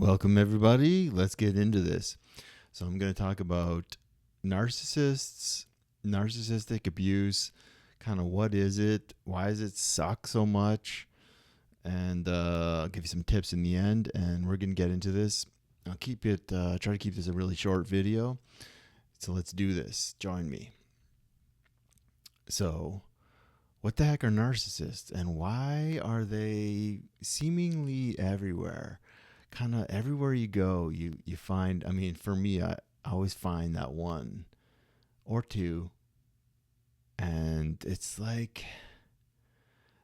Welcome, everybody. Let's get into this. So, I'm going to talk about narcissists, narcissistic abuse, kind of what is it, why does it suck so much, and I'll give you some tips in the end, and we're going to get into this. I'll try to keep this a really short video. So, let's do this. Join me. So, what the heck are narcissists, and why are they seemingly everywhere? Kind of everywhere you go, you find. I mean, for me, I always find that one or two, and it's like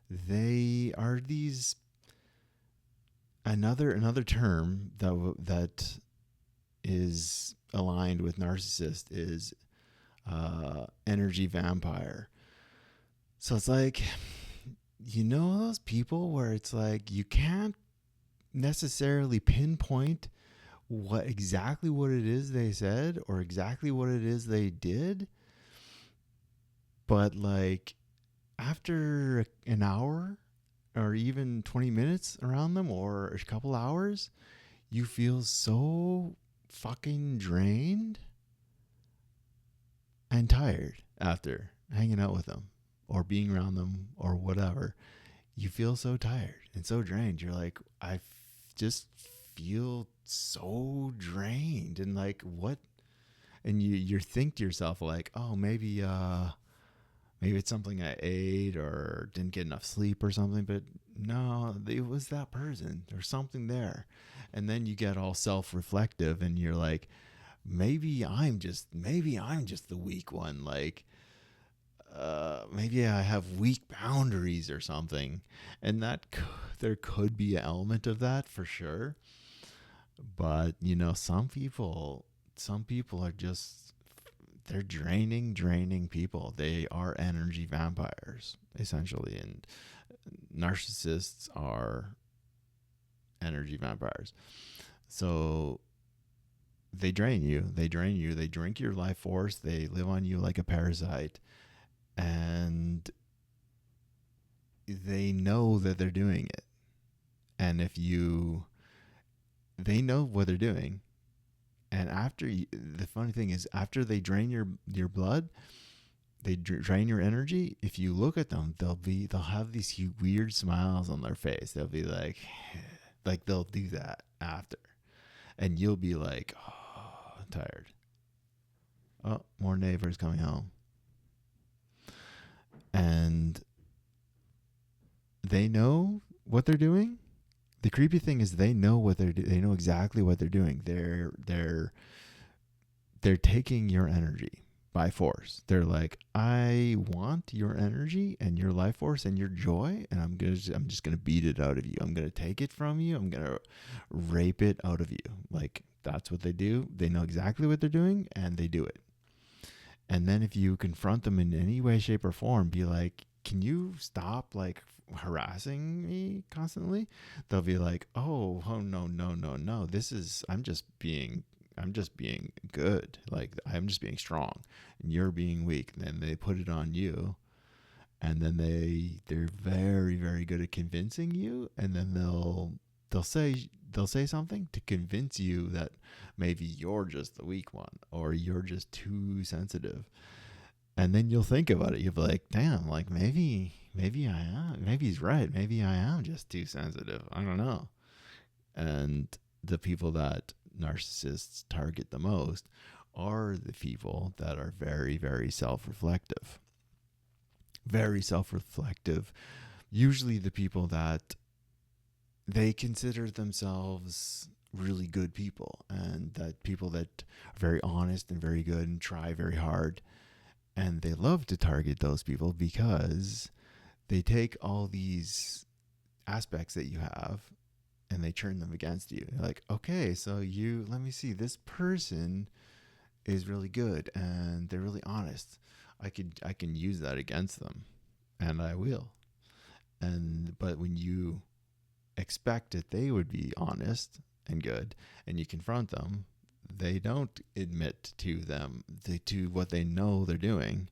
they are these another term that is aligned with narcissist is energy vampire. So it's like, those people where it's like you can't necessarily pinpoint what it is they said or exactly what it is they did, but like after an hour or even 20 minutes around them or a couple hours, you feel so fucking drained and tired after hanging out with them or being around them or whatever. You feel so tired and so drained. You're like, just feel so drained, and like, what? And you think to yourself like, oh, maybe it's something I ate or didn't get enough sleep or something. But no, it was that person. There's something there. And then you get all self-reflective and you're like, maybe I'm just the weak one. Like, maybe I have weak boundaries or something. And there could be an element of that for sure. But some people are just, they're draining people. They are energy vampires essentially, and narcissists are energy vampires. So they drain you. They drink your life force. They live on you like a parasite, and they know that they're doing it. And they know what they're doing. And the funny thing is, after they drain your blood, they drain your energy. If you look at them, they'll have these weird smiles on their face. They'll be like they'll do that after, and you'll be like, oh, I'm tired. Oh, more neighbors coming home, and they know what they're doing. The creepy thing is they know what they know exactly what they're doing. They're taking your energy by force. They're like, I want your energy and your life force and your joy, and I'm just gonna beat it out of you. I'm gonna take it from you. I'm gonna rape it out of you. Like, that's what they do. They know exactly what they're doing, and they do it. And then if you confront them in any way, shape, or form, be like, can you stop like harassing me constantly? They'll be like, oh no, I'm just being good. Like, I'm just being strong and you're being weak. And then they put it on you, and then they're very, very good at convincing you. And then they'll say something to convince you that maybe you're just the weak one or you're just too sensitive. And then you'll think about it. You'll be like, damn, like maybe I am. Maybe he's right. Maybe I am just too sensitive. I don't know. And the people that narcissists target the most are the people that are very, very self-reflective. Very self-reflective. Usually the people that they consider themselves really good people, and that people that are very honest and very good and try very hard. And they love to target those people because they take all these aspects that you have and they turn them against you. They're like, okay, so let me see, this person is really good and they're really honest. I can use that against them, and I will. But when you expect that they would be honest and good, and you confront them, they don't admit to what they know they're doing.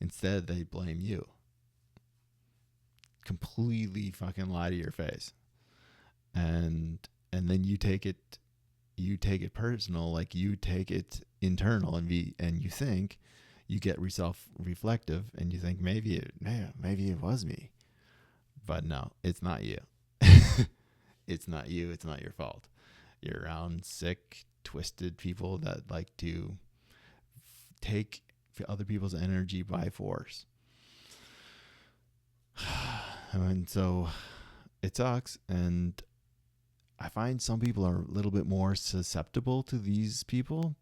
Instead, they blame you. Completely fucking lie to your face. And then you take it you take it personal, like you take it internal, and you think, you get self-reflective, and you think maybe it was me, but no, it's not you. It's not you. It's not your fault. You're around sick, twisted people that like to take other people's energy by force. And so it sucks. And I find some people are a little bit more susceptible to these people.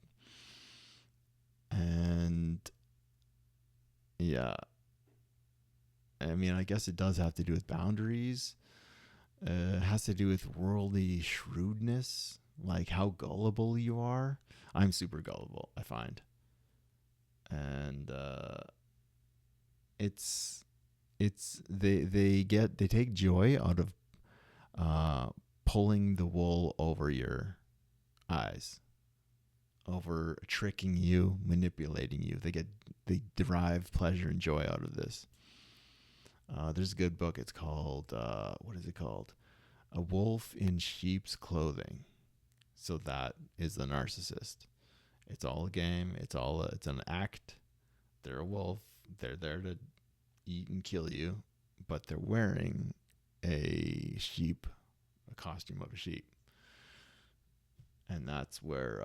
And yeah, I mean, I guess it does have to do with boundaries. It has to do with worldly shrewdness, like how gullible you are. I'm super gullible, I find. And it's they take joy out of pulling the wool over your eyes, over tricking you, manipulating you. They derive pleasure and joy out of this. There's a good book. It's called what is it called? A Wolf in Sheep's Clothing. So that is the narcissist. It's all a game. It's an act. They're a wolf. They're there to eat and kill you, but they're wearing a costume of a sheep. And that's where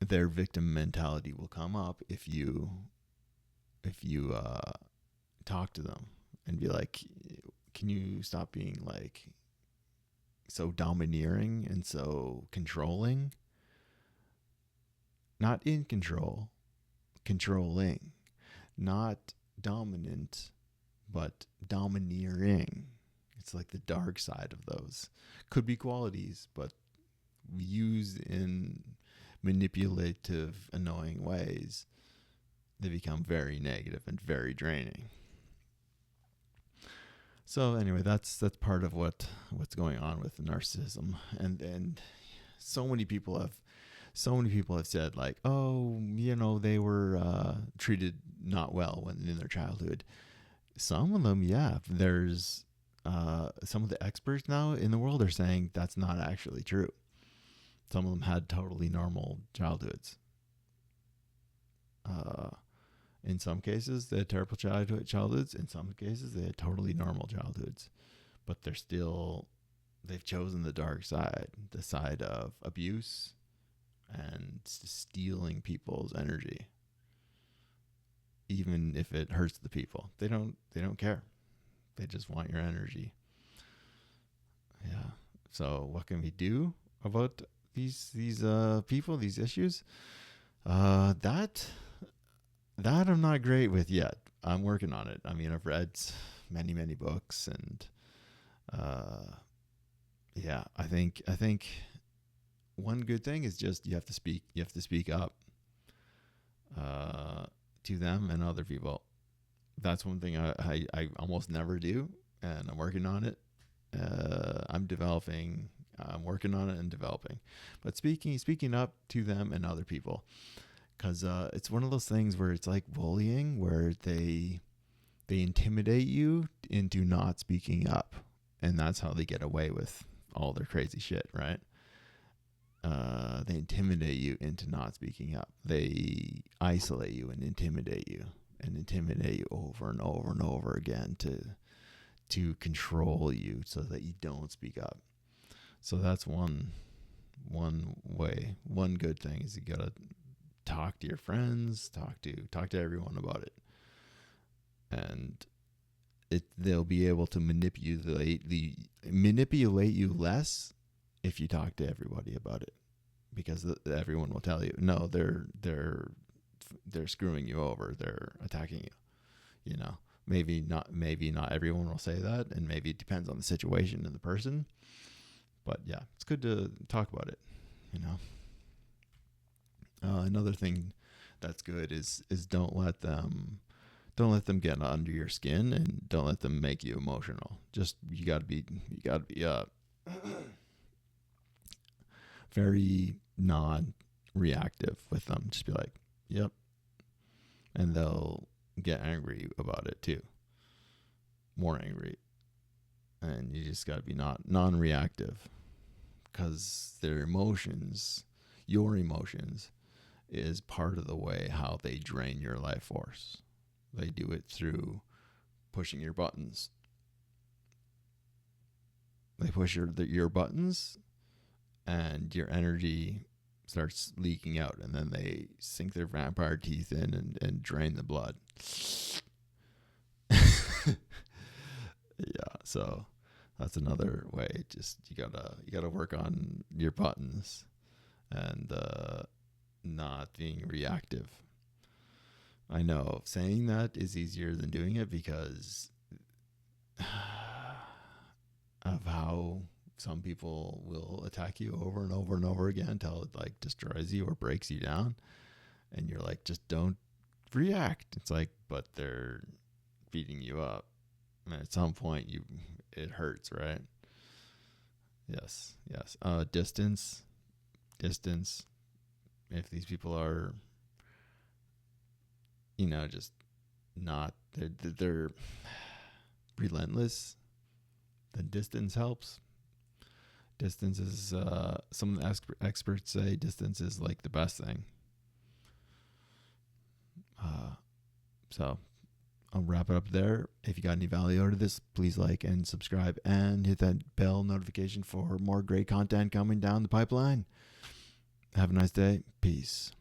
their victim mentality will come up if you talk to them and be like, can you stop being like so domineering and so controlling? Not in control, controlling. Not dominant, but domineering. It's like the dark side of those. Could be qualities, but used in manipulative, annoying ways, they become very negative and very draining. So anyway, that's part of what's going on with narcissism, and so many people have said like, oh, they were treated not well when in their childhood. Some of them, yeah. There's some of the experts now in the world are saying that's not actually true. Some of them had totally normal childhoods. In some cases, they had terrible childhoods. In some cases, they had totally normal childhoods. But they've chosen the dark side, the side of abuse and stealing people's energy. Even if it hurts the people, they don't care. They just want your energy. Yeah. So what can we do about these people, these issues? That I'm not great with yet. I'm working on it. I mean, I've read many books, and yeah, I think one good thing is just you have to speak up to them and other people. That's one thing I almost never do, and I'm working on it. I'm working on it and developing. But speaking up to them and other people, because it's one of those things where it's like bullying, where they intimidate you into not speaking up, and that's how they get away with all their crazy shit, right? They intimidate you into not speaking up. They isolate you and intimidate you over and over and over again to control you so that you don't speak up. So that's one way. One good thing is you gotta talk to your friends, talk to everyone about it, and they'll be able to manipulate you less if you talk to everybody about it, because everyone will tell you, no, they're screwing you over, they're attacking you. Maybe not everyone will say that, and maybe it depends on the situation and the person. But yeah, it's good to talk about it. Another thing that's good is don't let them get under your skin, and don't let them make you emotional. Just you gotta be very non-reactive with them. Just be like, yep, and they'll get angry about it too, more angry. And you just gotta be non-reactive, because their emotions, your emotions, is part of the way how they drain your life force. They do it through pushing your buttons. They push your buttons, and your energy starts leaking out, and then they sink their vampire teeth in and drain the blood. Yeah, so that's another way. Just you gotta work on your buttons and not being reactive. I know saying that is easier than doing it because of how some people will attack you over and over and over again until it like destroys you or breaks you down, and you're like, just don't react. It's like, but they're beating you up, and at some point it hurts, right? Yes. Distance. If these people are, just not, they're relentless, then distance helps. Distance is, some of the experts say distance is like the best thing. So I'll wrap it up there. If you got any value out of this, please like and subscribe and hit that bell notification for more great content coming down the pipeline. Have a nice day. Peace.